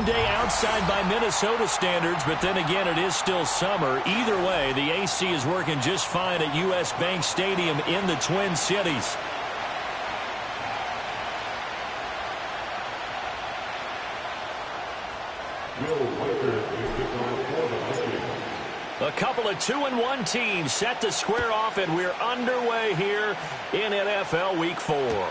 warm day outside by Minnesota standards, but then again, it is still summer. Either way, the AC is working just fine at U.S. Bank Stadium in the Twin Cities. A couple of 2-1 teams set to square off, and we're underway here in NFL Week 4.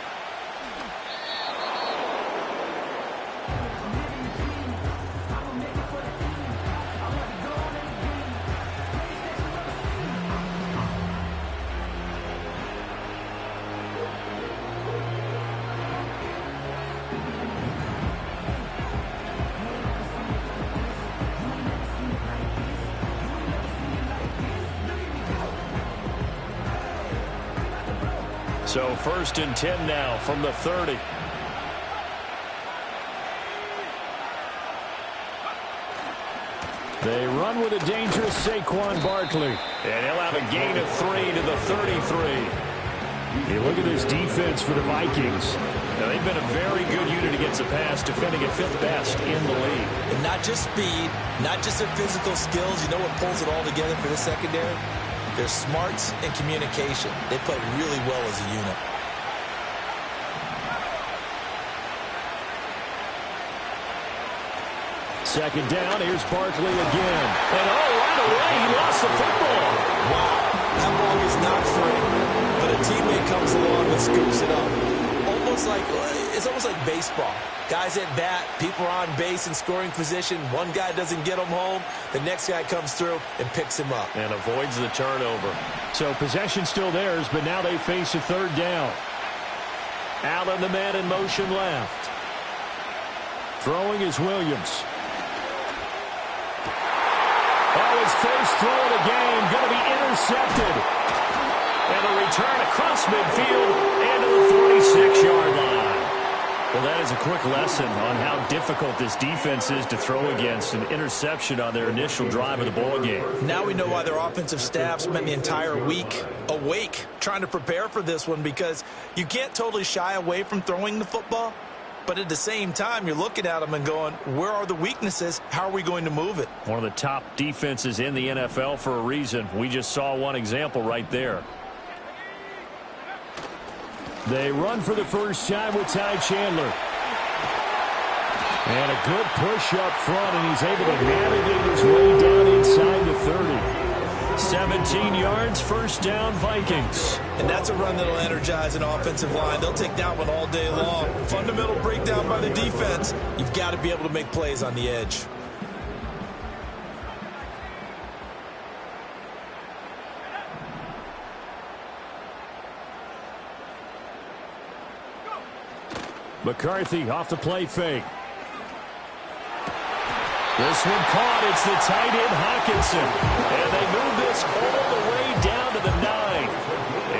So 1st and 10 now from the 30. They run with a dangerous Saquon Barkley. And he'll have a gain of 3 to the 33. You look at this defense for the Vikings. Now, they've been a very good unit against the pass, defending at 5th best in the league. And not just speed, not just their physical skills. You know what pulls it all together for this secondary? Their smarts and communication. They play really well as a unit. Second down, here's Barkley again. And right away, he lost the football. Wow, that ball is not free. But a teammate comes along and scoops it up. It's almost like baseball. Guys at bat, people are on base in scoring position. One guy doesn't get him home. The next guy comes through and picks him up. And avoids the turnover. So possession still theirs, but now they face a 3rd down. Allen, the man in motion left. Throwing is Williams. His first throw of the game going to be intercepted. And a return across midfield and to the 46-yard line. Well, that is a quick lesson on how difficult this defense is to throw against. An interception on their initial drive of the ball game. Now we know why their offensive staff spent the entire week awake trying to prepare for this one, because you can't totally shy away from throwing the football. But at the same time, you're looking at them and going, where are the weaknesses? How are we going to move it? One of the top defenses in the NFL for a reason. We just saw one example right there. They run for the first time with Ty Chandler. And a good push up front, and he's able to navigate his way down inside the 30. 17 yards, first down, Vikings. And that's a run that'll energize an offensive line. They'll take that one all day long. Fundamental breakdown by the defense. You've got to be able to make plays on the edge. McCarthy off the play fake. This one caught. It's the tight end Hockenson. And they move this all the way down to the 9.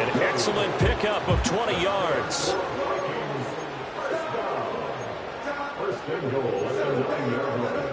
An excellent pickup of 20 yards. First and goal at the 9-yard line.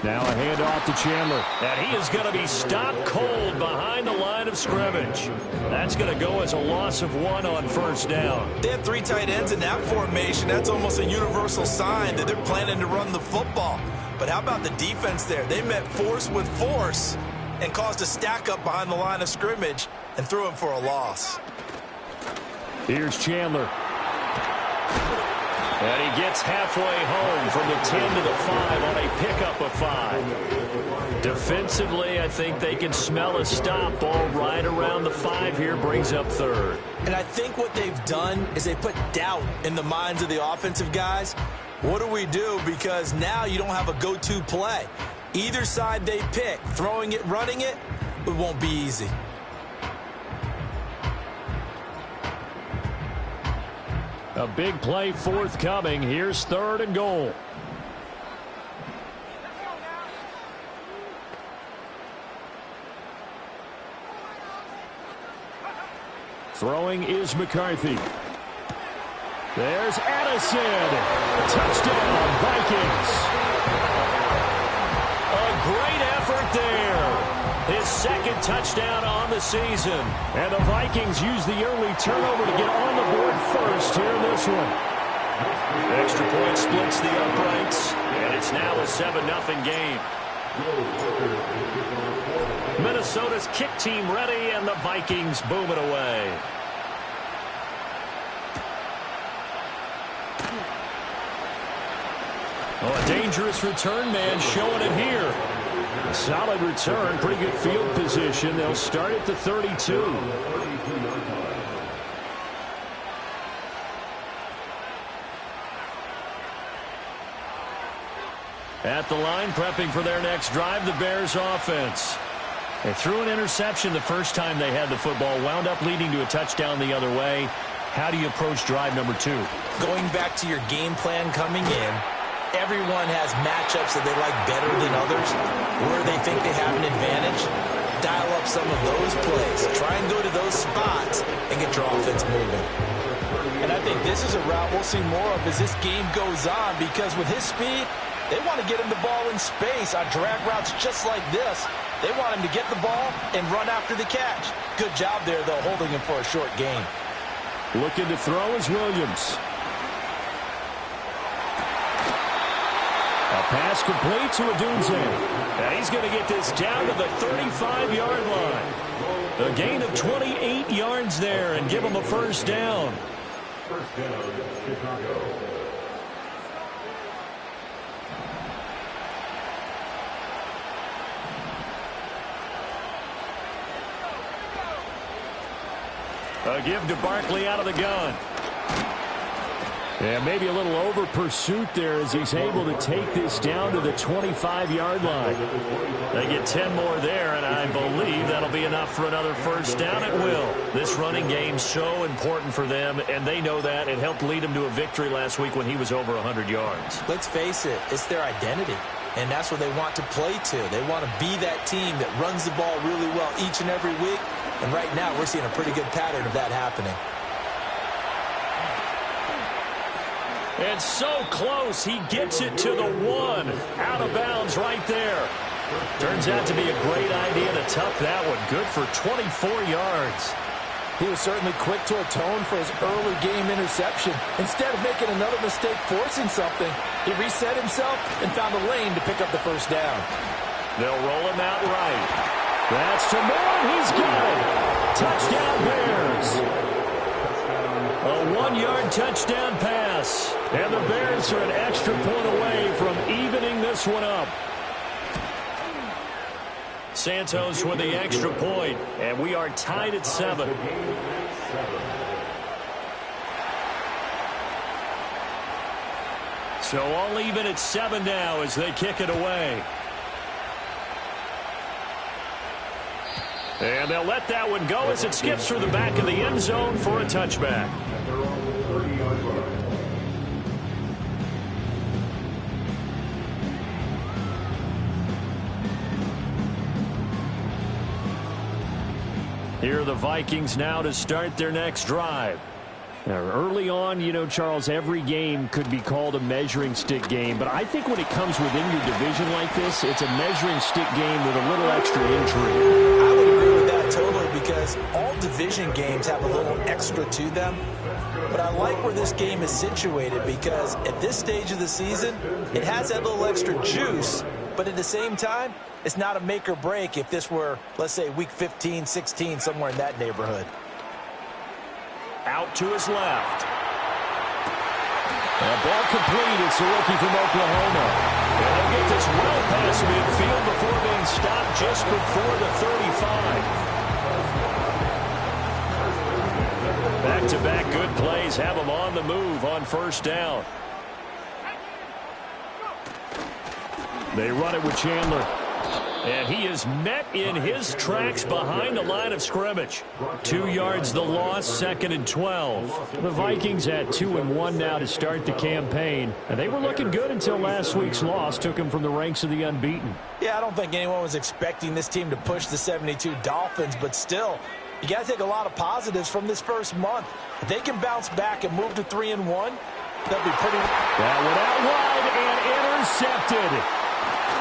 Now a handoff to Chandler. And he is going to be stopped cold behind the line of scrimmage. That's going to go as a loss of 1 on first down. They have 3 tight ends in that formation. That's almost a universal sign that they're planning to run the football. But how about the defense there? They met force with force and caused a stack up behind the line of scrimmage and threw him for a loss. Here's Chandler. And he gets halfway home from the 10 to the 5 on a pickup of 5. Defensively, I think they can smell a stop. Ball right around the 5 here, brings up 3rd. And I think what they've done is they put doubt in the minds of the offensive guys. What do we do? Because now you don't have a go-to play. Either side they pick, throwing it, running it, it won't be easy. A big play forthcoming. Here's 3rd and goal. Throwing is McCarthy. There's Addison. Touchdown, Vikings. A great effort there. His second touchdown on the season. And the Vikings use the early turnover to get on the board first here in this one. Extra point splits the uprights, and it's now a 7-0 game. Minnesota's kick team ready, and the Vikings boom it away. Oh, a dangerous return man showing it here. A solid return, pretty good field position. They'll start at the 32. At the line, prepping for their next drive, the Bears offense. They threw an interception the first time they had the football, wound up leading to a touchdown the other way. How do you approach drive number 2? Going back to your game plan coming in, everyone has matchups that they like better than others, where they think they have an advantage. Dial up some of those plays. Try and go to those spots and get your offense moving. And I think this is a route we'll see more of as this game goes on, because with his speed, they want to get him the ball in space on drag routes just like this. They want him to get the ball and run after the catch. Good job there, though, holding him for a short gain. Looking to throw is Williams. A pass complete to Odunze. And he's going to get this down to the 35-yard line. A gain of 28 yards there and give him a first down. First down, Chicago. A give to Barkley out of the gun. And maybe a little over pursuit there as he's able to take this down to the 25-yard line. They get 10 more there, and I believe that'll be enough for another first down. It will. This running game's so important for them, and they know that. It helped lead them to a victory last week when he was over 100 yards. Let's face it, it's their identity, and that's what they want to play to. They want to be that team that runs the ball really well each and every week, and right now we're seeing a pretty good pattern of that happening. And so close, he gets it to the 1. Out of bounds right there. Turns out to be a great idea to tuck that one. Good for 24 yards. He was certainly quick to atone for his early game interception. Instead of making another mistake forcing something, he reset himself and found a lane to pick up the first down. They'll roll him out right. That's to Moore. He's got it. Touchdown Bears. A 1-yard touchdown pass. And the Bears are an extra point away from evening this one up. Santos with the extra point, and we are tied at 7. So all even at 7 now as they kick it away. And they'll let that one go as it skips through the back of the end zone for a touchback. Here are the Vikings now to start their next drive. Now, early on, you know, Charles, every game could be called a measuring stick game, but I think when it comes within your division like this, it's a measuring stick game with a little extra intrigue. I would agree with that totally, because all division games have a little extra to them. But I like where this game is situated, because at this stage of the season, it has that little extra juice, but at the same time, it's not a make or break if this were, let's say, week 15, 16, somewhere in that neighborhood. Out to his left. A ball complete. It's a rookie from Oklahoma. And they'll get this well past midfield before being stopped just before the 35. Back-to-back good plays have them on the move on first down. They run it with Chandler. And he is met in his tracks behind the line of scrimmage. 2 yards the loss, 2nd and 12. The Vikings at 2-1 now to start the campaign. And they were looking good until last week's loss took them from the ranks of the unbeaten. Yeah, I don't think anyone was expecting this team to push the 72 Dolphins, but still, you got to take a lot of positives from this first month. If they can bounce back and move to 3-1, they'll be pretty... That went out wide and intercepted.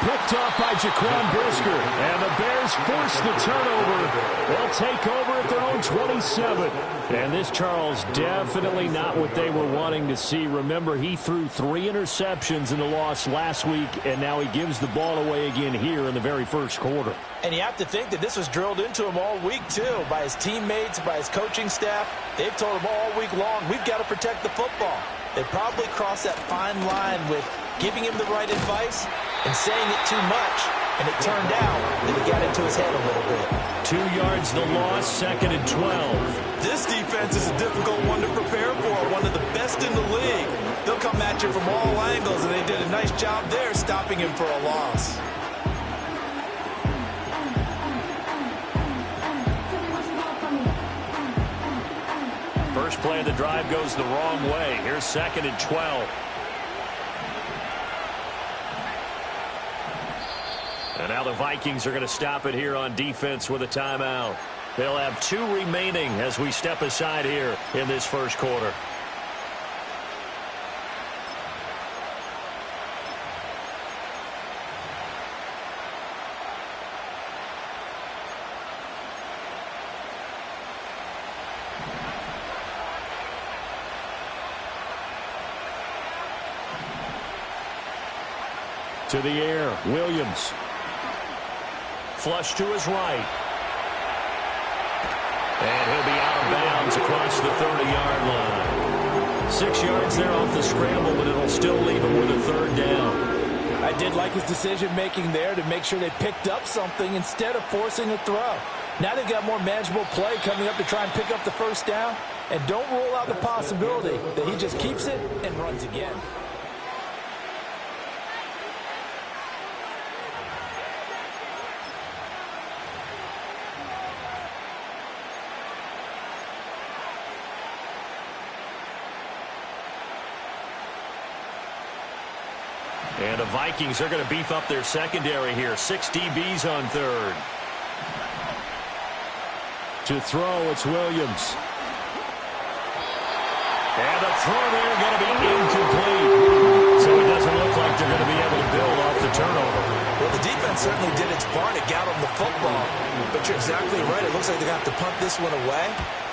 Picked up by Jaquan Brisker. And the Bears force the turnover. They'll take over at their own 27. And this, Charles, definitely not what they were wanting to see. Remember, he threw 3 interceptions in the loss last week, and now he gives the ball away again here in the very first quarter. And you have to think that this was drilled into him all week, too, by his teammates, by his coaching staff. They've told him all week long, we've got to protect the football. They probably crossed that fine line with giving him the right advice and saying it too much. And it turned out that it got into his head a little bit. 2 yards the loss, 2nd and 12. This defense is a difficult one to prepare for, one of the best in the league. They'll come at you from all angles, and they did a nice job there stopping him for a loss. First play of the drive goes the wrong way. Here's 2nd and 12. And now the Vikings are going to stop it here on defense with a timeout. They'll have 2 remaining as we step aside here in this first quarter. To the air, Williams. Flush to his right. And he'll be out of bounds across the 30-yard line. 6 yards there off the scramble, but it'll still leave him with a 3rd down. I did like his decision-making there to make sure they picked up something instead of forcing a throw. Now they've got more manageable play coming up to try and pick up the 1st down. And don't rule out the possibility that he just keeps it and runs again. And the Vikings are going to beef up their secondary here. 6 DBs on 3rd. To throw, it's Williams. And the throw there going to be incomplete. So it doesn't look like they're going to be able to build off the turnover. Well, the defense certainly did its part to get them the football. But you're exactly right. It looks like they're going to have to punt this one away.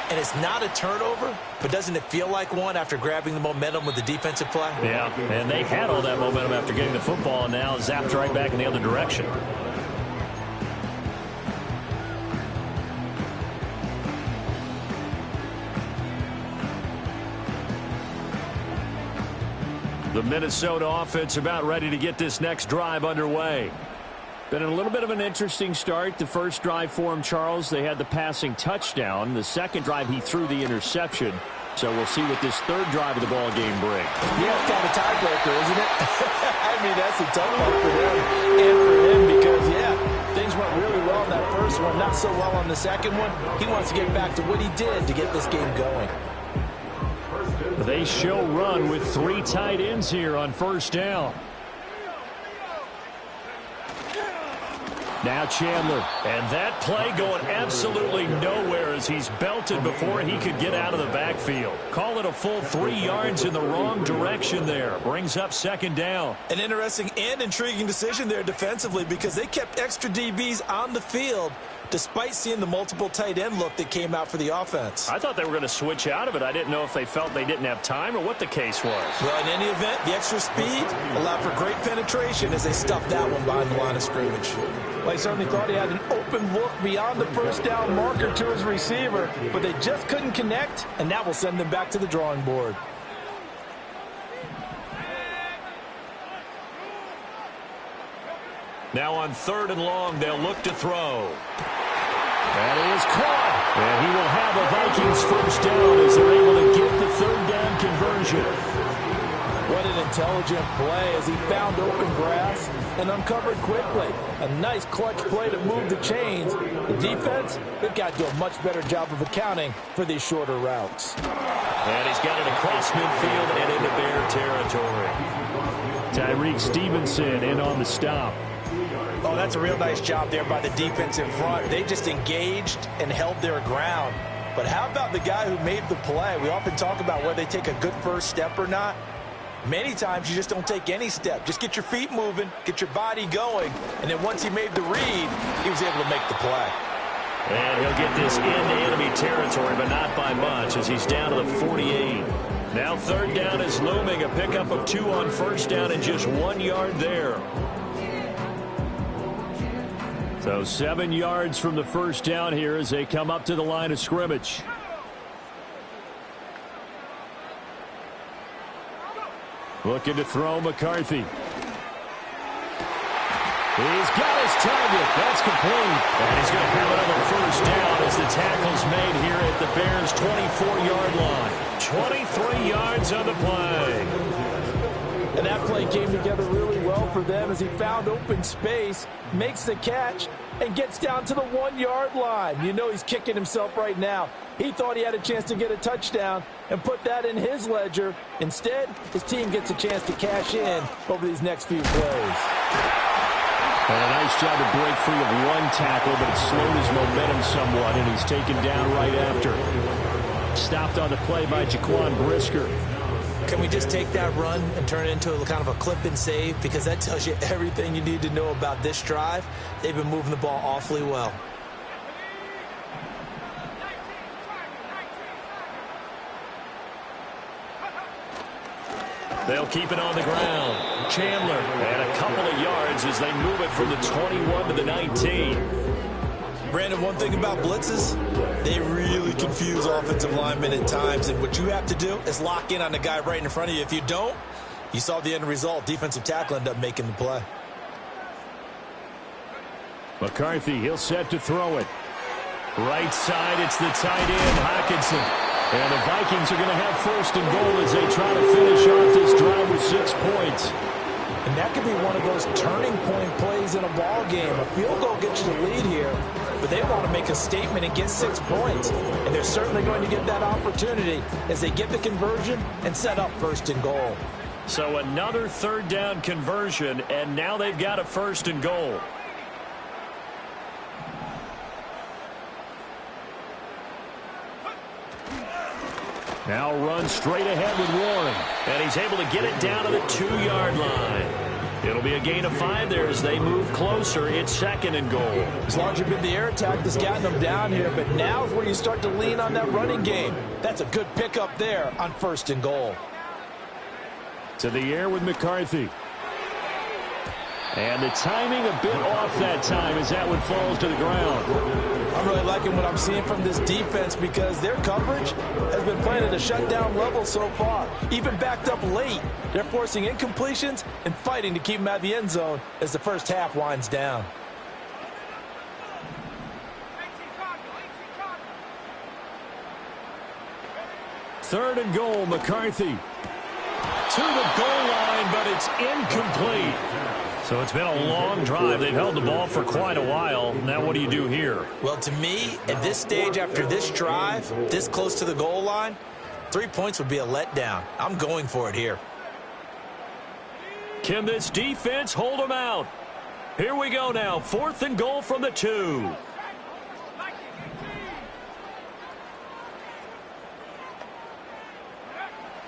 And it's not a turnover, but doesn't it feel like one after grabbing the momentum with the defensive play? Yeah, and they had all that momentum after getting the football, and now zapped right back in the other direction. The Minnesota offense about ready to get this next drive underway. Been a little bit of an interesting start. The first drive for him, Charles, they had the passing touchdown. The second drive, he threw the interception. So we'll see what this 3rd drive of the ball game brings. Yeah, it's kind of a tiebreaker, isn't it? I mean, that's a tough one for them and for him because, yeah, things went really well in that first one, not so well on the second one. He wants to get back to what he did to get this game going. They show run with 3 tight ends here on 1st down. Now Chandler, and that play going absolutely nowhere as he's belted before he could get out of the backfield. Call it a full 3 yards in the wrong direction there. Brings up 2nd down. An interesting and intriguing decision there defensively because they kept extra DBs on the field despite seeing the multiple tight end look that came out for the offense. I thought they were going to switch out of it. I didn't know if they felt they didn't have time or what the case was. Well, in any event, the extra speed allowed for great penetration as they stuffed that one behind the line of scrimmage. Well, he certainly thought he had an open look beyond the 1st down marker to his receiver, but they just couldn't connect, and that will send them back to the drawing board. Now on 3rd and long, they'll look to throw. That is caught. And he will have a Vikings 1st down as they're able to get the 3rd down conversion. What an intelligent play as he found open grass and uncovered quickly. A nice clutch play to move the chains. The defense, they've got to do a much better job of accounting for these shorter routes. And he's got it across midfield and into Bear territory. Tyreek Stevenson in on the stop. Oh, that's a real nice job there by the defense in front. They just engaged and held their ground. But how about the guy who made the play? We often talk about whether they take a good first step or not. Many times you just don't take any step. Just get your feet moving, get your body going, and then once he made the read, he was able to make the play. And he'll get this into enemy territory, but not by much as he's down to the 48. Now third down is looming, a pickup of 2 on first down and just 1 yard there. So 7 yards from the first down here as they come up to the line of scrimmage. Looking to throw McCarthy. He's got his target. That's complete. And he's going to have another first down as the tackle's made here at the Bears' 24-yard line. 23 yards on the play. And that play came together really well for them as he found open space, makes the catch, and gets down to the 1-yard line. You know he's kicking himself right now. He thought he had a chance to get a touchdown and put that in his ledger. Instead, his team gets a chance to cash in over these next few plays. And a nice job to break free of one tackle, but it slowed his momentum somewhat, and he's taken down right after. Stopped on the play by Jaquan Brisker. Can we just take that run and turn it into a kind of a clip and save? Because that tells you everything you need to know about this drive. They've been moving the ball awfully well. They'll keep it on the ground. Chandler, and a couple of yards as they move it from the 21 to the 19. Brandon, one thing about blitzes, they really confuse offensive linemen at times, and what you have to do is lock in on the guy right in front of you. If you don't, you saw the end result. Defensive tackle ended up making the play. McCarthy, he'll set to throw it. Right side, it's the tight end, Hockenson. And the Vikings are going to have first and goal as they try to finish off this drive with 6 points. And that could be one of those turning point plays in a ball game. A field goal gets you the lead here, but they want to make a statement and get 6 points. And they're certainly going to get that opportunity as they get the conversion and set up first and goal. So another third down conversion, and now they've got a first and goal. Now runs straight ahead with Warren. And he's able to get it down to the 2-yard line. It'll be a gain of 5 there as they move closer. It's second and goal. It's largely been the air attack that's gotten them down here, but now is where you start to lean on that running game. That's a good pickup there on first and goal. To the air with McCarthy. And the timing a bit off that time as that one falls to the ground. I'm really liking what I'm seeing from this defense because their coverage has been playing at a shutdown level so far. Even backed up late, they're forcing incompletions and fighting to keep them out of the end zone as the first half winds down. Third and goal, McCarthy. To the goal line, but it's incomplete. So it's been a long drive. They've held the ball for quite a while. Now what do you do here? Well, to me, at this stage after this drive, this close to the goal line, 3 points would be a letdown. I'm going for it here. Can this defense hold them out? Here we go now. 4th and goal from the 2.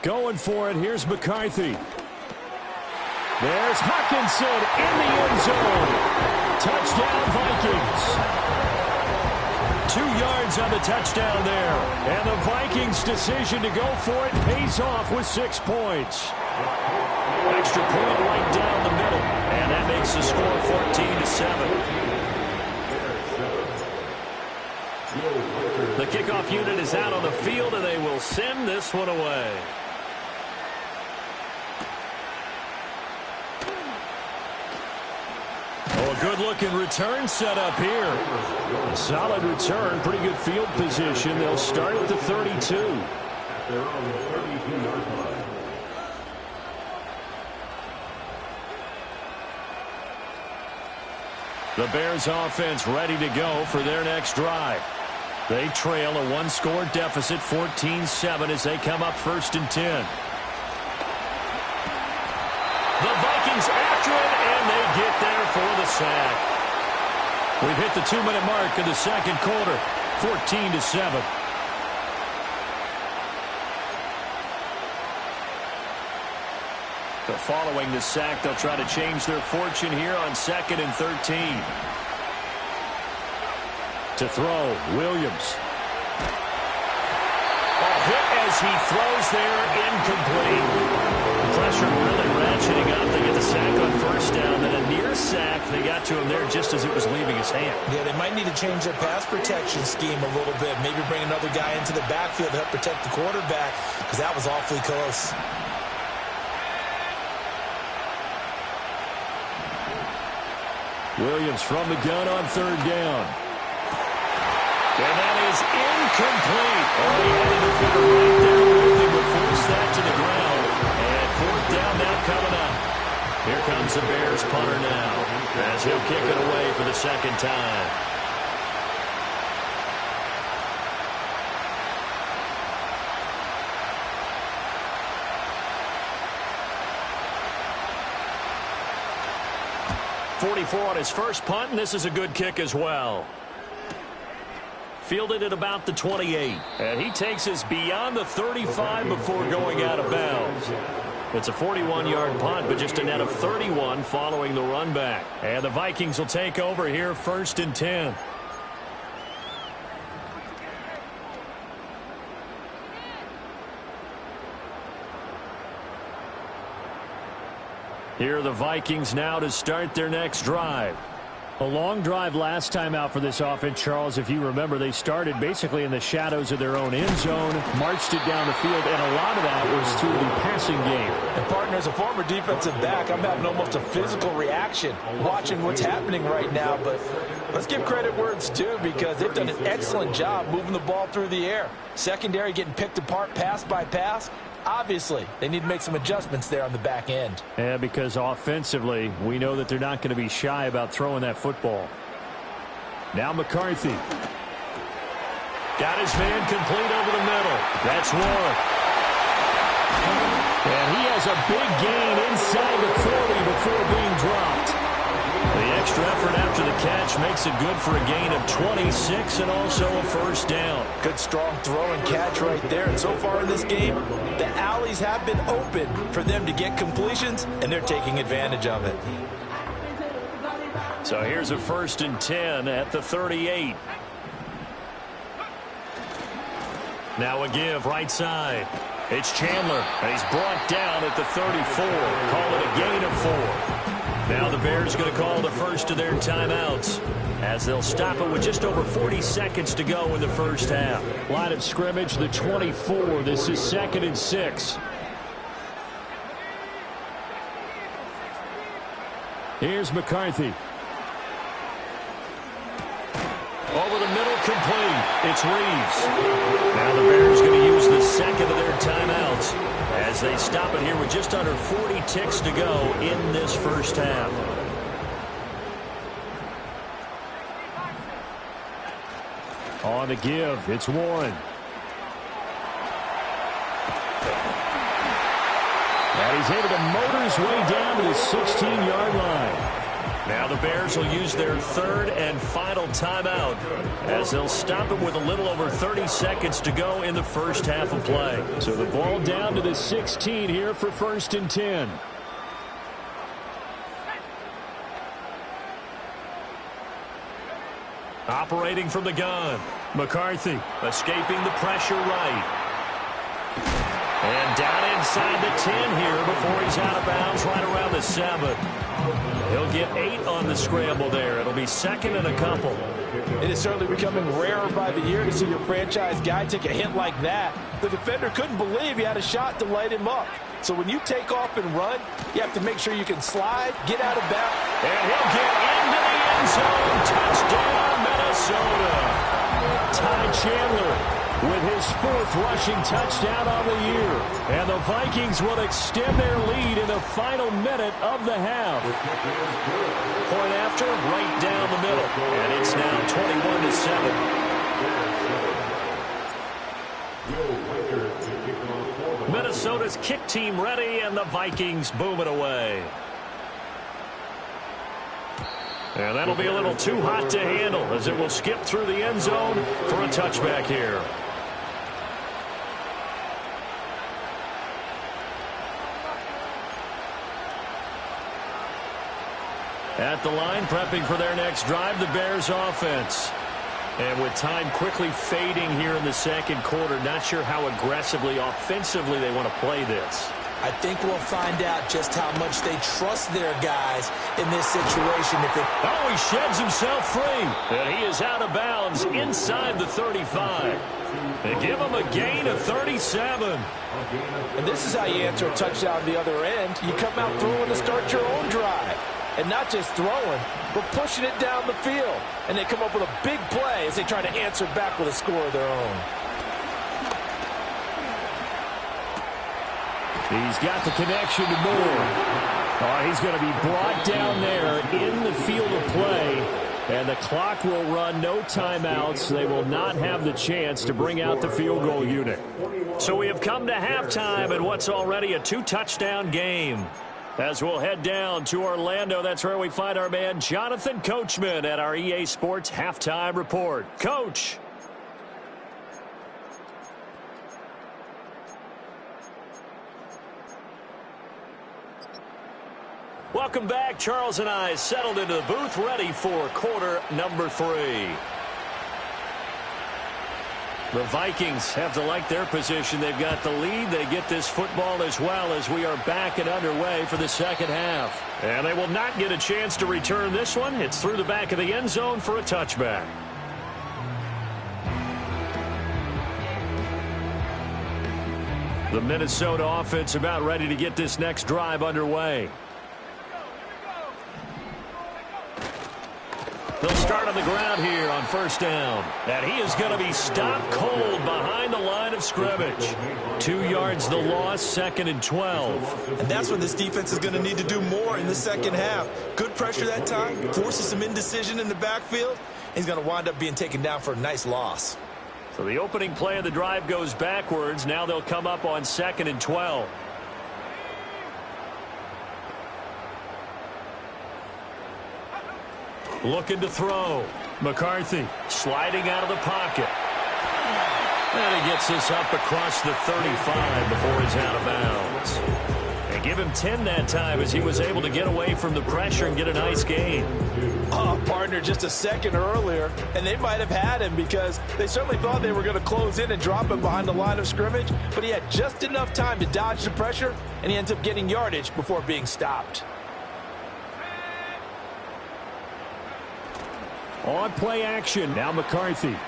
Going for it. Here's McCarthy. There's Hockenson in the end zone. Touchdown, Vikings. 2 yards on the touchdown there. And the Vikings' decision to go for it pays off with 6 points. Extra point right down the middle. And that makes the score 14-7. The kickoff unit is out on the field, and they will send this one away. Good-looking return set up here. Solid return, pretty good field position. They'll start at the 32. They're on the 32-yard line. The Bears offense ready to go for their next drive. They trail a 1-score deficit, 14-7, as they come up 1st and 10. The Vikings after it, and they get there for the sack. We've hit the 2-minute mark of the second quarter, 14-7. But following the sack, they'll try to change their fortune here on 2nd and 13. To throw, Williams. Hit as he throws there, incomplete. Pressure really ratcheting up. They get the sack on 1st down, then a near sack. They got to him there just as it was leaving his hand. Yeah, they might need to change their pass protection scheme a little bit. Maybe bring another guy into the backfield to help protect the quarterback, because that was awfully close. Williams from the gun on 3rd down. And that is incomplete. Oh, he had a defender right there with him, but forced that to the ground. And 4th down now coming up. Here comes the Bears punter now, as he'll kick it away for the 2nd time. .44 on his first punt, and this is a good kick as well. Fielded at about the 28. And he takes us beyond the 35 before going out of bounds. It's a 41-yard punt, but just a net of 31 following the run back. And the Vikings will take over here, 1st and 10. Here are the Vikings now to start their next drive. A long drive last time out for this offense, Charles. If you remember, they started basically in the shadows of their own end zone, marched it down the field, and a lot of that was through the passing game. And, partner, as a former defensive back, I'm having almost a physical reaction watching what's happening right now. But let's give credit where it's due, because they've done an excellent job moving the ball through the air. Secondary getting picked apart pass by pass. Obviously, they need to make some adjustments there on the back end. Yeah, because offensively, we know that they're not going to be shy about throwing that football. Now McCarthy. Got his man complete over the middle. That's one. And he has a big gain inside the 40 before being dropped. The extra effort after the catch makes it good for a gain of 26 and also a 1st down. Good strong throw and catch right there. And so far in this game, the alleys have been open for them to get completions, and they're taking advantage of it. So here's a 1st and 10 at the 38. Now a give right side. It's Chandler, and he's brought down at the 34. Call it a gain of 4. Now the Bears going to call the first of their timeouts, as they'll stop it with just over 40 seconds to go in the 1st half. Line of scrimmage, the 24. This is 2nd and 6. Here's McCarthy. Over the middle, complete. It's Reeves. Now the Bears going to use the 2nd of their timeouts as they stop it here with just under 40 ticks to go in this 1st half. On the give, it's Warren. And he's able to motor his way down to the 16-yard line. Now the Bears will use their 3rd and final timeout, as they'll stop it with a little over 30 seconds to go in the 1st half of play. So the ball down to the 16 here for 1st and 10. Operating from the gun, McCarthy escaping the pressure right. And down inside the 10 here before he's out of bounds right around the 7. He'll get 8 on the scramble there. It'll be 2nd and a couple. It is certainly becoming rarer by the year to see your franchise guy take a hit like that. The defender couldn't believe he had a shot to light him up. So when you take off and run, you have to make sure you can slide, get out of bounds. And he'll get into the end zone. Touchdown, Minnesota. Ty Chandler with his 4th rushing touchdown on the year. And the Vikings will extend their lead in the final minute of the half. Point after, right down the middle. And it's now 21-7. Minnesota's kick team ready, and the Vikings boom it away. And that'll be a little too hot to handle, as it will skip through the end zone for a touchback here. At the line, prepping for their next drive, the Bears offense. And with time quickly fading here in the second quarter, not sure how aggressively, offensively they want to play this. I think we'll find out just how much they trust their guys in this situation. Oh, he sheds himself free. And he is out of bounds inside the 35. They give him a gain of 37. And this is how you answer a touchdown the other end. You come out throwing to start your own drive. And not just throwing, but pushing it down the field. And they come up with a big play as they try to answer back with a score of their own. He's got the connection to Moore. Oh, he's going to be brought down there in the field of play. And the clock will run, no timeouts. They will not have the chance to bring out the field goal unit. So we have come to halftime in what's already a 2-touchdown game. As we'll head down to Orlando, that's where we find our man Jonathan Coachman at our EA Sports Halftime Report. Coach. Welcome back. Charles and I settled into the booth, ready for quarter number 3. The Vikings have to like their position. They've got the lead. They get this football as well as we are back and underway for the second half. And they will not get a chance to return this one. It's through the back of the end zone for a touchback. The Minnesota offense about ready to get this next drive underway. They'll start on the ground here on first down. And he is going to be stopped cold behind the line of scrimmage. 2 yards the loss, 2nd and 12. And that's what this defense is going to need to do more in the second half. Good pressure that time, forces some indecision in the backfield. He's going to wind up being taken down for a nice loss. So the opening play of the drive goes backwards. Now they'll come up on 2nd and 12. Looking to throw. McCarthy sliding out of the pocket. And he gets this up across the 35 before he's out of bounds. And give him 10 that time as he was able to get away from the pressure and get a nice gain. Oh, partner, just a second earlier, and they might have had him because they certainly thought they were going to close in and drop him behind the line of scrimmage, but he had just enough time to dodge the pressure, and he ends up getting yardage before being stopped. On play action, now McCarthy. Able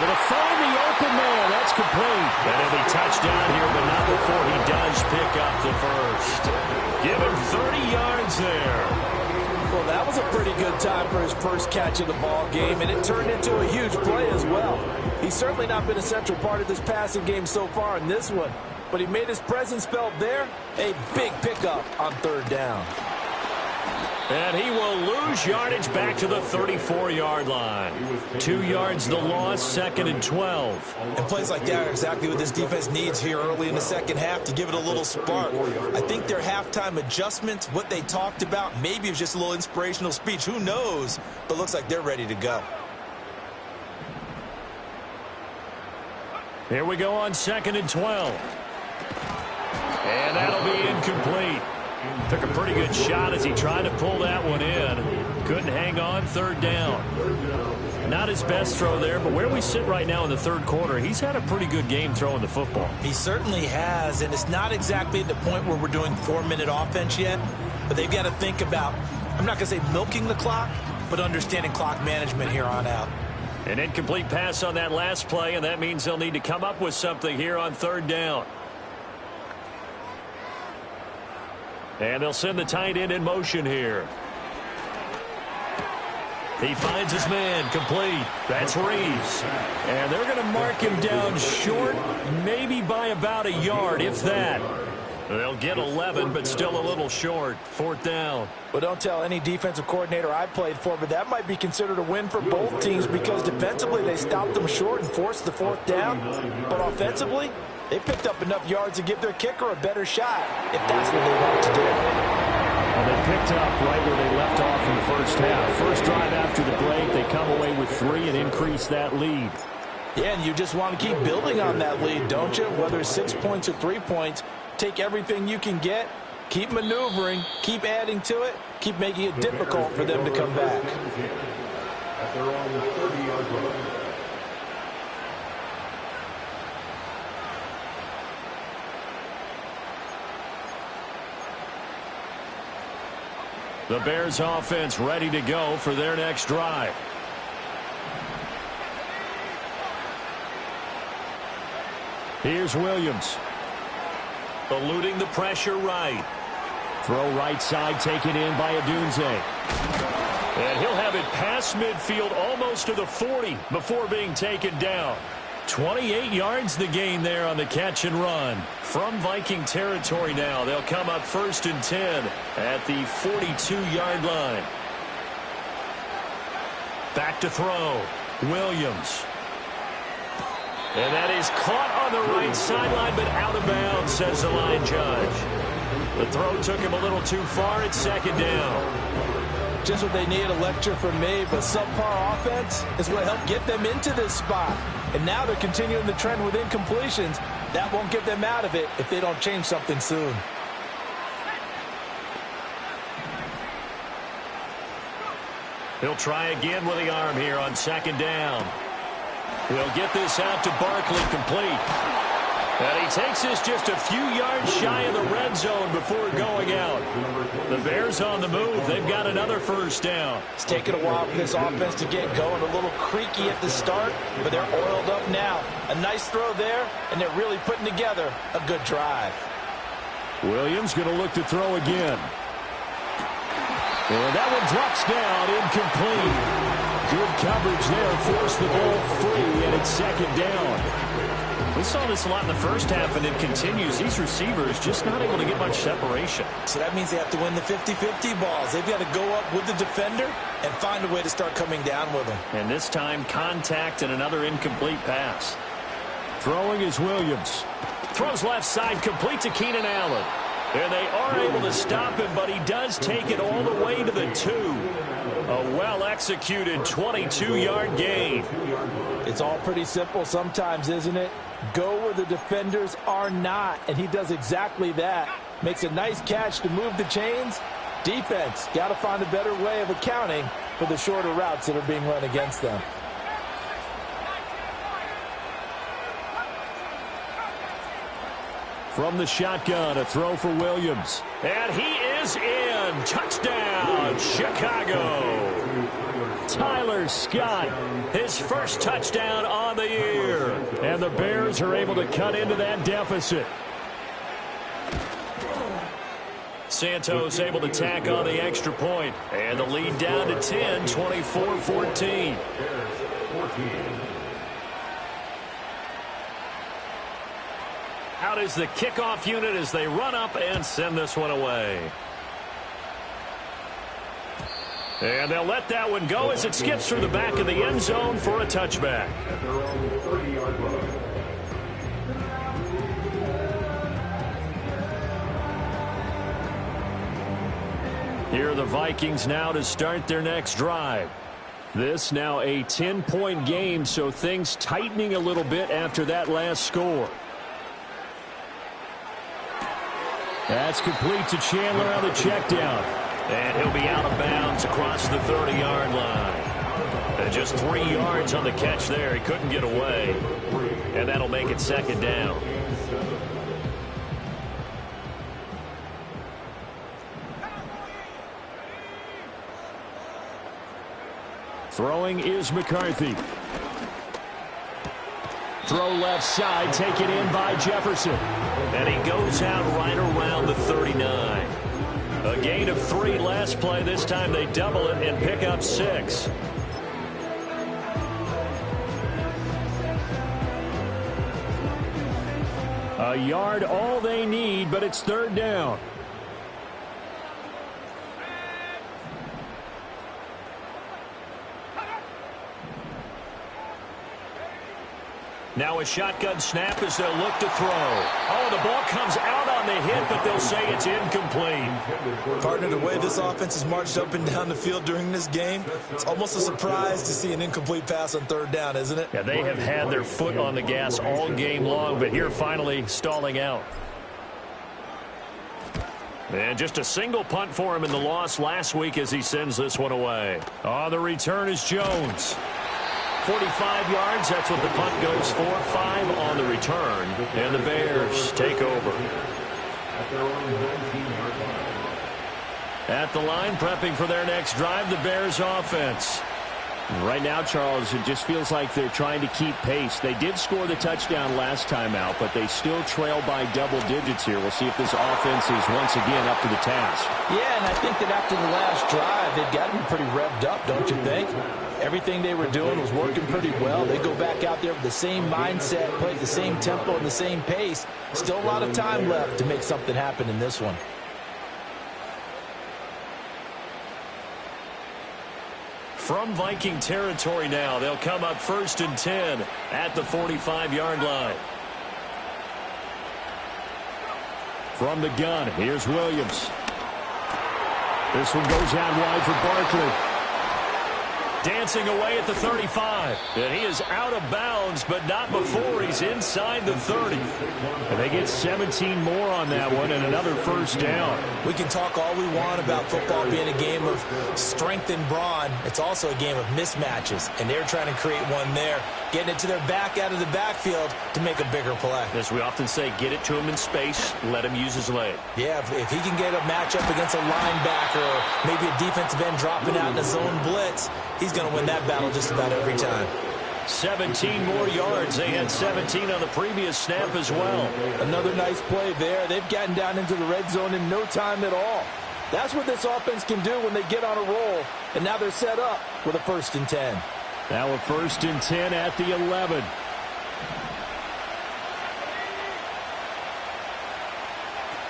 to find the open man. That's complete. And he'll be touchdown here, but not before he does pick up the first. Give him 30 yards there. Well, that was a pretty good time for his first catch of the ball game, and it turned into a huge play as well. He's certainly not been a central part of this passing game so far in this one, but he made his presence felt there. A big pickup on third down. And he will lose yardage back to the 34-yard line. 2 yards the loss, 2nd and 12. And plays like that are exactly what this defense needs here early in the second half to give it a little spark. I think their halftime adjustments, what they talked about, maybe it was just a little inspirational speech. Who knows? But looks like they're ready to go. Here we go on 2nd and 12. And that'll be incomplete. Took a pretty good shot as he tried to pull that one in. Couldn't hang on, third down. Not his best throw there, but where we sit right now in the third quarter, he's had a pretty good game throwing the football. He certainly has, and it's not exactly at the point where we're doing 4-minute offense yet, but they've got to think about, I'm not going to say milking the clock, but understanding clock management here on out. An incomplete pass on that last play, and that means they'll need to come up with something here on third down. And they'll send the tight end in motion here. He finds his man, complete. That's Reeves. And they're going to mark him down short, maybe by about a yard, if that. They'll get 11, but still a little short. Fourth down. Well, don't tell any defensive coordinator I played for, but that might be considered a win for both teams because defensively they stopped them short and forced the fourth down. But offensively, they picked up enough yards to give their kicker a better shot, if that's what they want to do. Well, they picked up right where they left off in the first half. First drive after the break, they come away with 3 and increase that lead. Yeah, and you just want to keep building on that lead, don't you? Whether it's 6 points or 3 points, take everything you can get Keep maneuvering, keep adding to it, keep making it difficult for them to come back. At their own 30-yard line. The Bears offense ready to go for their next drive. Here's Williams. Eluding the pressure right. Throw right side taken in by Odunze. And he'll have it past midfield almost to the 40 before being taken down. 28 yards the gain there on the catch and run. From Viking territory now, they'll come up 1st and 10 at the 42-yard line. Back to throw. Williams. And that is caught on the right sideline, but out of bounds, says the line judge. The throw took him a little too far. It's 2nd down. Just what they need, a lecture from me, but subpar offense is what helped get them into this spot. And now they're continuing the trend with incompletions. That won't get them out of it if they don't change something soon. He'll try again with the arm here on 2nd down. He'll get this out to Barkley, complete. And he takes this just a few yards shy of the red zone before going out. The Bears on the move. They've got another 1st down. It's taken a while for this offense to get going. A little creaky at the start, but they're oiled up now. A nice throw there, and they're really putting together a good drive. Williams going to look to throw again. And that one drops down, incomplete. Good coverage there, forced the ball free, and it's 2nd down. We saw this a lot in the first half, and it continues. These receivers just not able to get much separation. So that means they have to win the 50-50 balls. They've got to go up with the defender and find a way to start coming down with them. And this time, contact and another incomplete pass. Throwing is Williams. Throws left side, complete to Keenan Allen. And they are able to stop him, but he does take it all the way to the 2. A well-executed 22-yard gain. It's all pretty simple sometimes, isn't it? Go where the defenders are not, and he does exactly that. Makes a nice catch to move the chains. Defense, got to find a better way of accounting for the shorter routes that are being run against them. From the shotgun, a throw for Williams. And he is in. Touchdown, Chicago. Tyler Scott, his first touchdown on the year. And the Bears are able to cut into that deficit. Santos able to tack on the extra point. And the lead down to 10, 24-14. Out is the kickoff unit as they run up and send this one away. And they'll let that one go as it skips through the back of the end zone for a touchback. At their own 30-yard line. Here are the Vikings now to start their next drive. This now a 10-point game, so things tightening a little bit after that last score. That's complete to Chandler on the check down. And he'll be out of bounds across the 30-yard line. And just 3 yards on the catch there. He couldn't get away. And that'll make it 2nd down. Throwing is McCarthy. Throw left side, taken in by Jefferson. And he goes out right around the 39. A gain of 3 last play. This time they double it and pick up 6. A yard all they need, but it's 3rd down. Now a shotgun snap as they'll look to throw. Oh, the ball comes out on the hit, but they'll say it's incomplete. Partner, the way this offense has marched up and down the field during this game, it's almost a surprise to see an incomplete pass on 3rd down, isn't it? Yeah, they have had their foot on the gas all game long, but here finally stalling out. And just a single punt for him in the loss last week as he sends this one away. On the return is Jones. 45 yards, that's what the punt goes for. 5 on the return. And the Bears take over. At the line, prepping for their next drive, the Bears offense. Right now, Charles, it just feels like they're trying to keep pace. They did score the touchdown last time out, but they still trail by double digits here. We'll see if this offense is once again up to the task. Yeah, and I think that after the last drive, they've got to be pretty revved up, don't you think? Everything they were doing was working pretty well. They go back out there with the same mindset, play at the same tempo and the same pace. Still a lot of time left to make something happen in this one. From Viking territory now, they'll come up 1st and 10 at the 45-yard line. From the gun, here's Williams. This one goes out wide for Barkley. Dancing away at the 35. And he is out of bounds, but not before he's inside the 30. And they get 17 more on that one and another first down. We can talk all we want about football being a game of strength and brawn. It's also a game of mismatches, and they're trying to create one there, getting it to their back out of the backfield to make a bigger play. As we often say, get it to him in space, let him use his leg. Yeah, if he can get a matchup against a linebacker or maybe a defensive end dropping out in a zone blitz, he's going to win that battle just about every time. 17 more yards. They had 17 on the previous snap as well. Another nice play there. They've gotten down into the red zone in no time at all. That's what this offense can do when they get on a roll. And now they're set up with a 1st and 10. Now a 1st and 10 at the 11.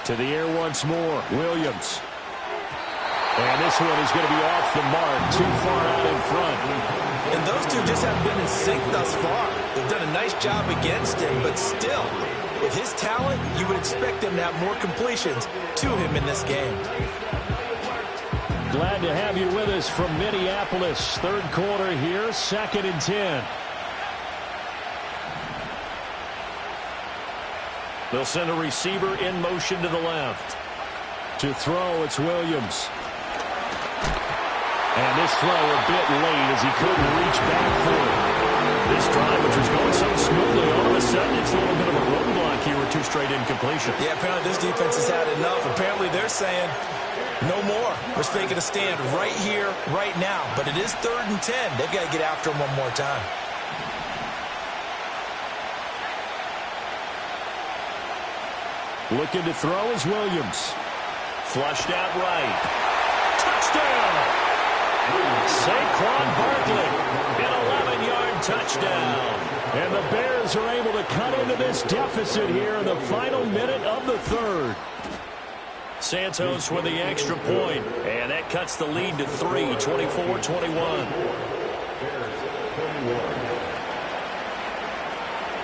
To the air once more. Williams. And this one is going to be off the mark. Too far out in front. And those two just haven't been in sync thus far. They've done a nice job against him, but still, with his talent, you would expect him to have more completions to him in this game. Glad to have you with us from Minneapolis. 3rd quarter here, 2nd and 10. They'll send a receiver in motion to the left. To throw, it's Williams. And this throw a bit late as he couldn't reach back for it. This drive, which was going so smoothly, all of a sudden it's a little bit of a roadblock here with 2 straight incompletions. Yeah, apparently this defense has had enough. Apparently they're saying no more. We're taking a stand right here, right now. But it is 3rd and 10. They've got to get after him one more time. Looking to throw is Williams. Flushed out right. Touchdown! Saquon Barkley, an 11-yard touchdown. And the Bears are able to cut into this deficit here in the final minute of the 3rd. Santos with the extra point, and that cuts the lead to 3, 24-21.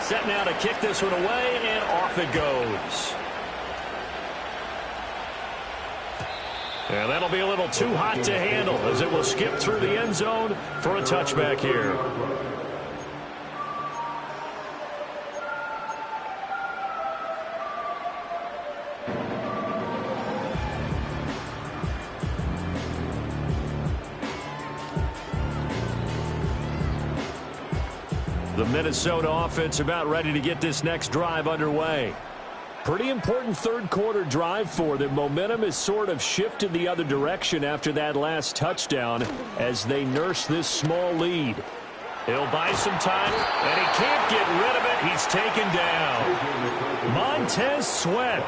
Set now to kick this one away, and off it goes. And that'll be a little too hot to handle as it will skip through the end zone for a touchback here. The Minnesota offense about ready to get this next drive underway. Pretty important 3rd quarter drive for them. Momentum has sort of shifted the other direction after that last touchdown as they nurse this small lead. He'll buy some time, and he can't get rid of it. He's taken down. Montez Sweat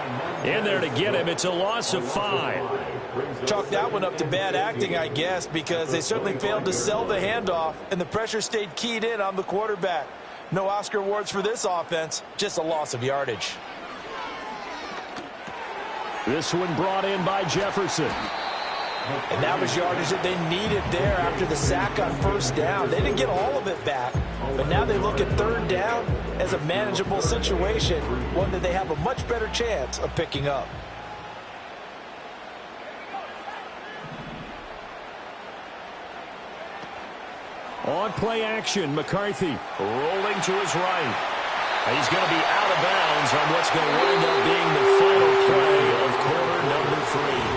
in there to get him. It's a loss of 5. Chalk that one up to bad acting, I guess, because they certainly failed to sell the handoff, and the pressure stayed keyed in on the quarterback. No Oscar awards for this offense, just a loss of yardage. This one brought in by Jefferson. And that was yardage that they needed there after the sack on 1st down. They didn't get all of it back, but now they look at 3rd down as a manageable situation, one that they have a much better chance of picking up. On play action, McCarthy rolling to his right. He's going to be out of bounds on what's going to wind up being the final play of quarter number 3.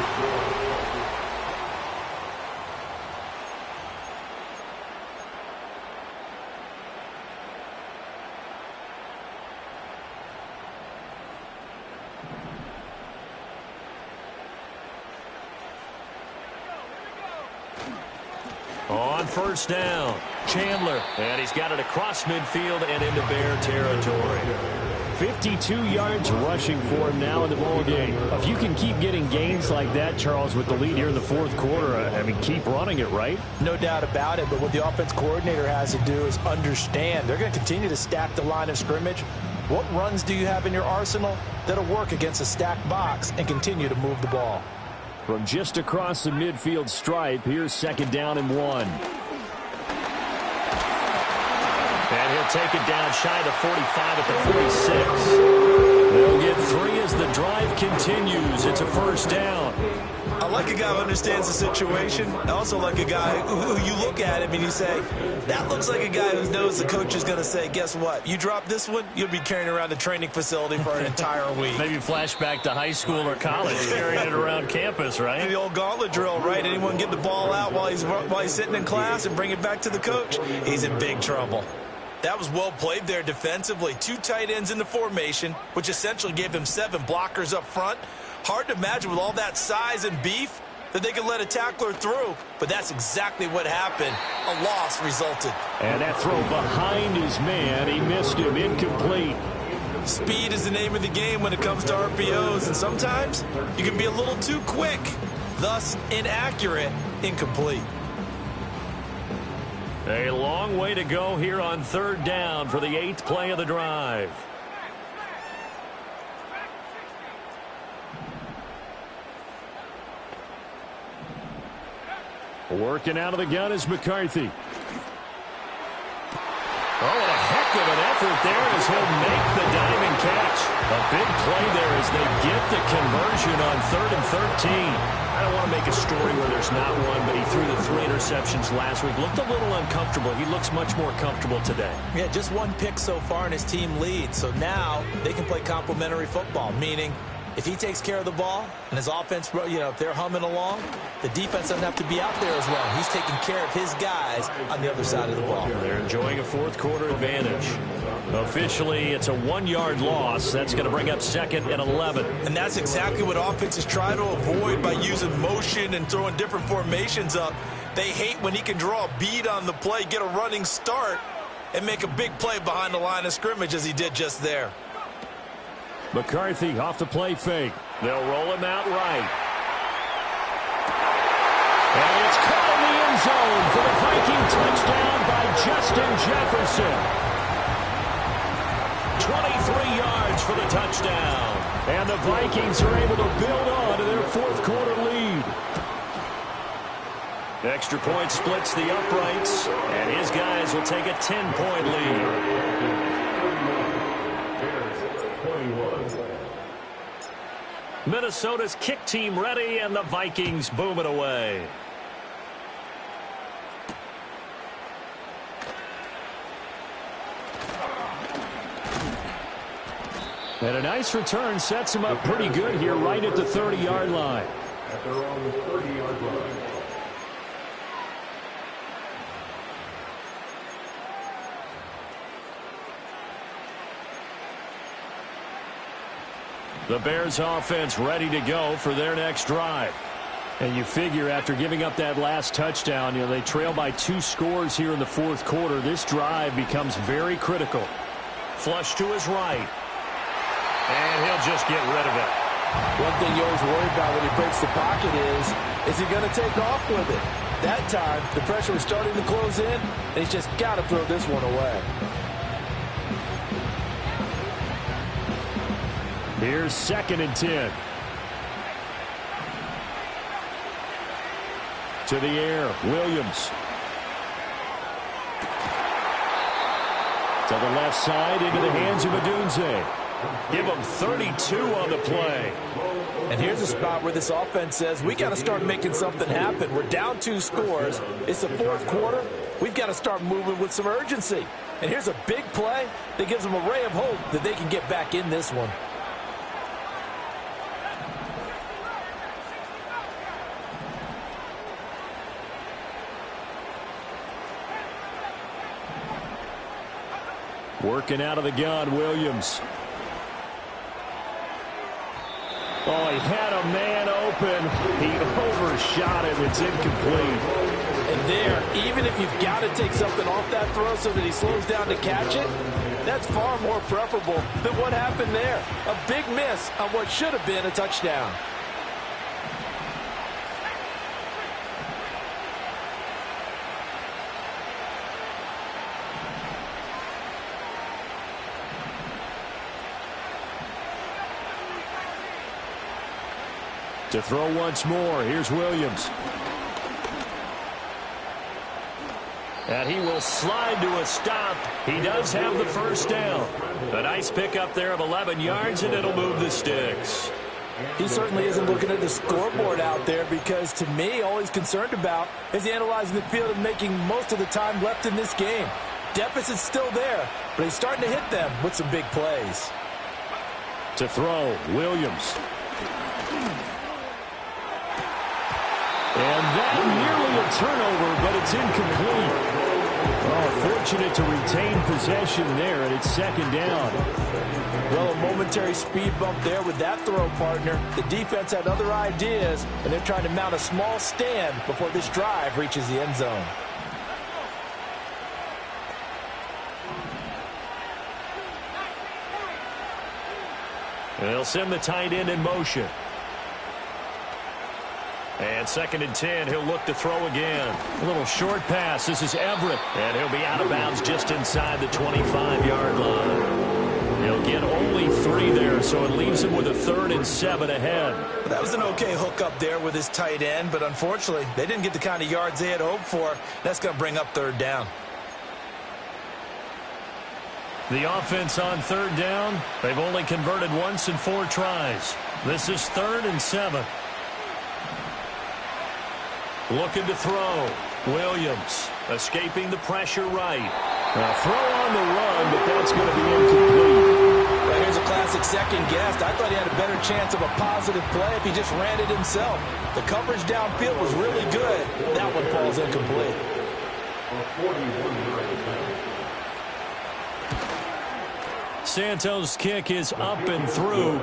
On first down, Chandler, and he's got it across midfield and into Bear territory. 52 yards rushing for him now in the ball game. If you can keep getting gains like that, Charles, with the lead here in the fourth quarter, I mean, keep running it, right? No doubt about it, but what the offense coordinator has to do is understand. They're going to continue to stack the line of scrimmage. What runs do you have in your arsenal that'll work against a stacked box and continue to move the ball? From just across the midfield stripe, here's 2nd down and 1. And he'll take it down shy of the 45 at the 46. They'll get 3 as the drive continues. It's a first down. I like a guy who understands the situation. I also like a guy who you look at him and you say, that looks like a guy who knows the coach is going to say, guess what? You drop this one, you'll be carrying around the training facility for an entire week. Maybe flashback to high school or college, carrying it around campus, right? The old gauntlet drill, right? Anyone get the ball out while he's sitting in class and bring it back to the coach? He's in big trouble. That was well played there defensively. 2 tight ends in the formation, which essentially gave them 7 blockers up front. Hard to imagine with all that size and beef that they could let a tackler through, but that's exactly what happened. A loss resulted. And that throw behind his man, he missed him, incomplete. Speed is the name of the game when it comes to RPOs, and sometimes you can be a little too quick, thus inaccurate, incomplete. A long way to go here on 3rd down for the 8th play of the drive. Working out of the gun is McCarthy. Oh, and a heck of an effort there as he'll make the diamond catch. A big play there as they get the conversion on 3rd and 13. I don't want to make a story where there's not one, but he threw the 3 interceptions last week. Looked a little uncomfortable. He looks much more comfortable today. Yeah, just 1 pick so far and his team leads. So now they can play complementary football, meaning if he takes care of the ball and his offense, if they're humming along, the defense doesn't have to be out there as well. He's taking care of his guys on the other side of the ball. They're enjoying a 4th quarter advantage. Officially, it's a 1-yard loss. That's going to bring up 2nd and 11. And that's exactly what offenses try to avoid by using motion and throwing different formations up. They hate when he can draw a bead on the play, get a running start, and make a big play behind the line of scrimmage as he did just there. McCarthy off the play fake. They'll roll him out right. And it's caught in the end zone for the Viking touchdown by Justin Jefferson. 23 yards for the touchdown. And the Vikings are able to build on to their 4th quarter lead. Extra point splits the uprights, and his guys will take a 10-point lead. Minnesota's kick team ready, and the Vikings boom it away. And a nice return sets him up pretty good here right at the 30-yard line. At their own 30-yard line. The Bears offense ready to go for their next drive. And you figure after giving up that last touchdown, they trail by 2 scores here in the 4th quarter. This drive becomes very critical. Flush to his right. And he'll just get rid of it. One thing you always worry about when he breaks the pocket is he going to take off with it? That time, the pressure was starting to close in, and he's just got to throw this one away. Here's 2nd and 10. To the air, Williams. To the left side, into the hands of Odunze. Give him 32 on the play. And here's a spot where this offense says, we got to start making something happen. We're down 2 scores. It's the 4th quarter. we've got to start moving with some urgency. And here's a big play that gives them a ray of hope that they can get back in this one. Working out of the gun, Williams. Oh, he had a man open. He overshot it. It's incomplete. And there, even if you've got to take something off that throw so that he slows down to catch it, that's far more preferable than what happened there. A big miss on what should have been a touchdown. To throw once more, here's Williams. And he will slide to a stop. He does have the first down. A nice pickup there of 11 yards, and it'll move the sticks. He certainly isn't looking at the scoreboard out there because, to me, all he's concerned about is analyzing the field and making most of the time left in this game. Deficit's still there, but he's starting to hit them with some big plays. To throw, Williams. And that nearly a turnover, but it's incomplete. Oh, fortunate to retain possession there, and it's second down. Well, a momentary speed bump there with that throw, partner. The defense had other ideas, and they're trying to mount a small stand before this drive reaches the end zone. They'll send the tight end in motion. And 2nd and 10, he'll look to throw again. A little short pass. This is Everett. And he'll be out of bounds just inside the 25-yard line. He'll get only 3 there, so it leaves him with a 3rd and 7 ahead. That was an okay hook up there with his tight end, but unfortunately, they didn't get the kind of yards they had hoped for. That's going to bring up 3rd down. The offense on 3rd down, they've only converted once in 4 tries. This is 3rd and 7. Looking to throw. Williams escaping the pressure right. A throw on the run, but that's going to be incomplete. Well, here's a classic second guess. I thought he had a better chance of a positive play if he just ran it himself. The coverage downfield was really good. That one falls incomplete. Santos' kick is up and through.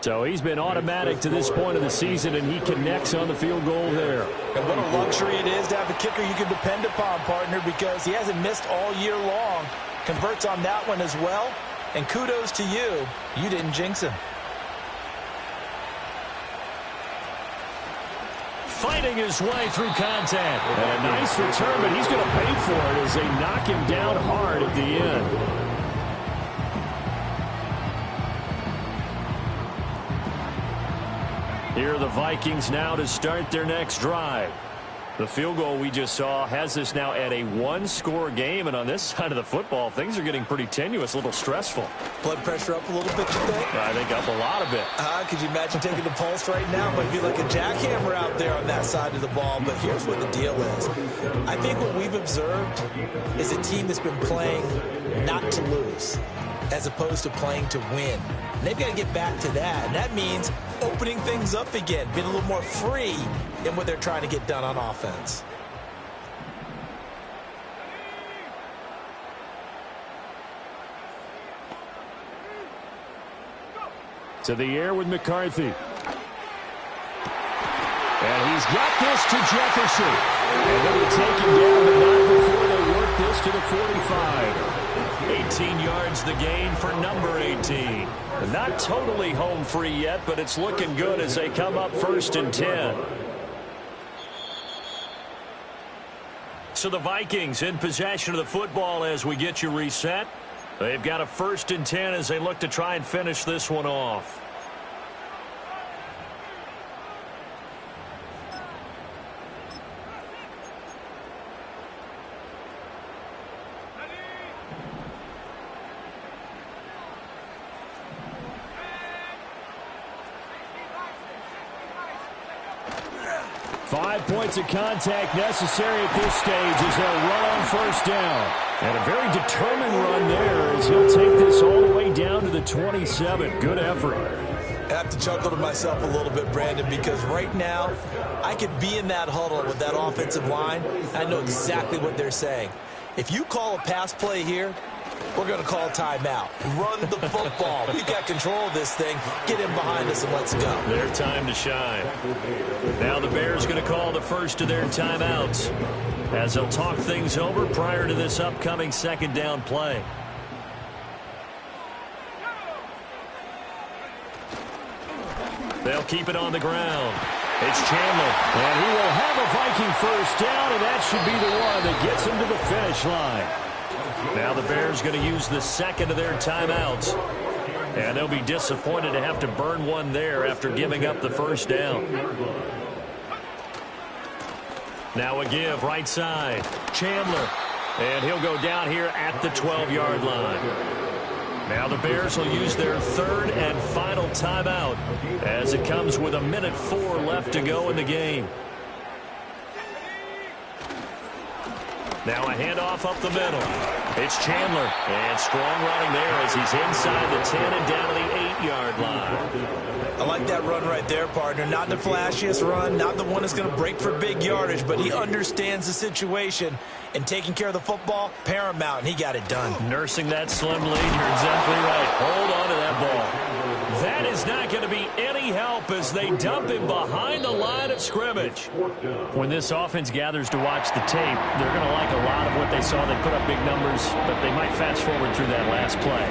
So he's been automatic to this point of the season, and he connects on the field goal there. And what a luxury it is to have a kicker you can depend upon, partner, because he hasn't missed all year long. Converts on that one as well. And kudos to you. You didn't jinx him. Fighting his way through contact. And a nice return, but he's going to pay for it as they knock him down hard at the end. Here are the Vikings now to start their next drive. The field goal we just saw has us now at a 1-score game, and on this side of the football, things are getting pretty tenuous, a little stressful. Blood pressure up a little bit, you think? I think up a lot of it. Could you imagine taking the pulse right now? Might be like a jackhammer out there on that side of the ball, but here's what the deal is. I think what we've observed is a team that's been playing not to lose, as opposed to playing to win. And they've got to get back to that, and that means opening things up again, being a little more free in what they're trying to get done on offense. To the air with McCarthy. And he's got this to Jefferson. And they will take him down, but not before they work this to the 45. 18 yards the gain for number 18. Not totally home free yet, but it's looking good as they come up 1st and 10. So the Vikings in possession of the football as we get you reset. They've got a 1st and 10 as they look to try and finish this one off. 5 points of contact necessary at this stage as they'll run on first down. And a very determined run there as he'll take this all the way down to the 27. Good effort. I have to chuckle to myself a little bit, Brandon, because right now I could be in that huddle with that offensive line. I know exactly what they're saying. If you call a pass play here, we're going to call a timeout. Run the football. We've got control of this thing. Get him behind us and let's go. Their time to shine. Now the Bears going to call the first of their timeouts as they'll talk things over prior to this upcoming second down play. They'll keep it on the ground. It's Chandler, and he will have a Viking first down, and that should be the one that gets him to the finish line. Now the Bears going to use the second of their timeouts, and they'll be disappointed to have to burn one there after giving up the first down. Now a give right side. Chandler, and he'll go down here at the 12-yard line. Now the Bears will use their third and final timeout as it comes with 1:04 left to go in the game. Now a handoff up the middle. It's Chandler, and strong running there as he's inside the 10 and down to the 8-yard line. I like that run right there, partner. Not the flashiest run, not the one that's going to break for big yardage, but he understands the situation, and taking care of the football, paramount, and he got it done. Nursing that slim lead, you're exactly right. Hold on to that ball. That is not going to be any help as they dump him behind the line of scrimmage. When this offense gathers to watch the tape, they're going to like a lot of what they saw. They put up big numbers, but they might fast forward through that last play.